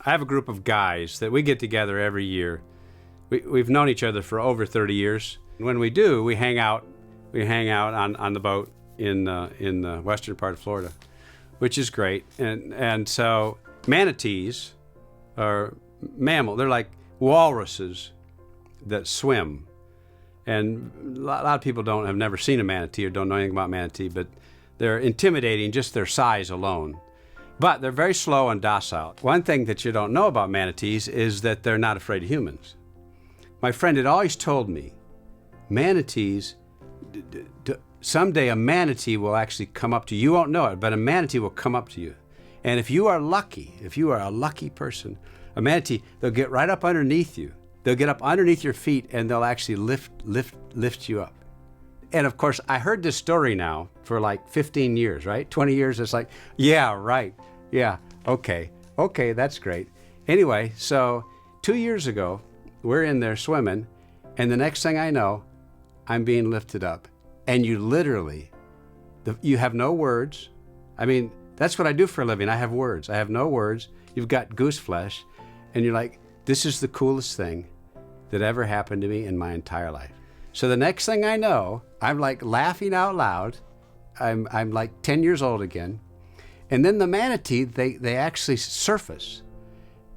I have a group of guys that we get together every year. We've known each other for over 30 years. When we do, we hang out. We hang out on the boat in the western part of Florida, which is great. And so manatees are mammal. They're like walruses that swim. And a lot of people have never seen a manatee or don't know anything about manatee, but they're intimidating just their size alone. But they're very slow and docile. One thing that you don't know about manatees is that they're not afraid of humans. My friend had always told me, manatees, someday a manatee will actually come up to you. You won't know it, but a manatee will come up to you. And if you are lucky, if you are a lucky person, a manatee, they'll get right up underneath you. They'll get up underneath your feet and they'll actually lift you up. And of course, I heard this story now for like 15 years, right? 20 years, it's like, yeah, right. Yeah, okay, that's great. Anyway, so 2 years ago, we're in there swimming, and the next thing I know, I'm being lifted up. And you literally, you have no words. I mean, that's what I do for a living. I have words. I have no words. You've got goose flesh, and you're like, this is the coolest thing that ever happened to me in my entire life. So the next thing I know, I'm like laughing out loud. I'm like 10 years old again. And then the manatee, they actually surface.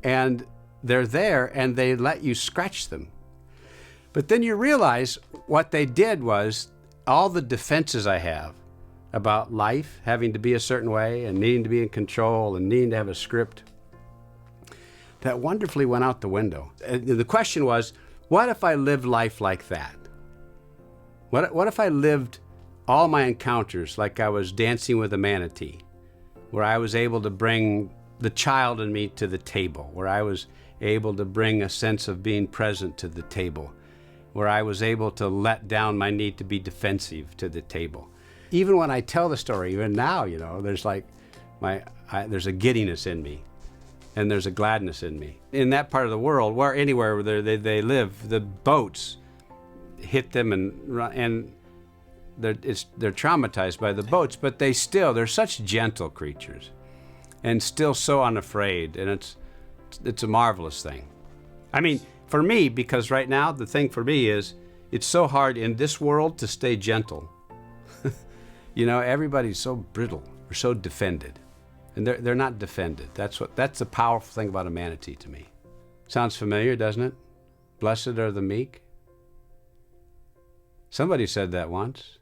And they're there and they let you scratch them. But then you realize what they did was all the defenses I have about life, having to be a certain way and needing to be in control and needing to have a script, that wonderfully went out the window. And the question was, what if I lived life like that? What if I lived all my encounters like I was dancing with a manatee, where I was able to bring the child in me to the table, where I was able to bring a sense of being present to the table, where I was able to let down my need to be defensive to the table. Even when I tell the story, even now, you know, there's like there's a giddiness in me, and there's a gladness in me. In that part of the world, anywhere where they live, the boats hit them and they're traumatized by the boats, but they're such gentle creatures and still so unafraid, and it's a marvelous thing. I mean, for me, because right now the thing for me is it's so hard in this world to stay gentle. You know, everybody's so brittle or so defended, and they're not defended. That's the powerful thing about a manatee to me. Sounds familiar, doesn't it? Blessed are the meek. Somebody said that once.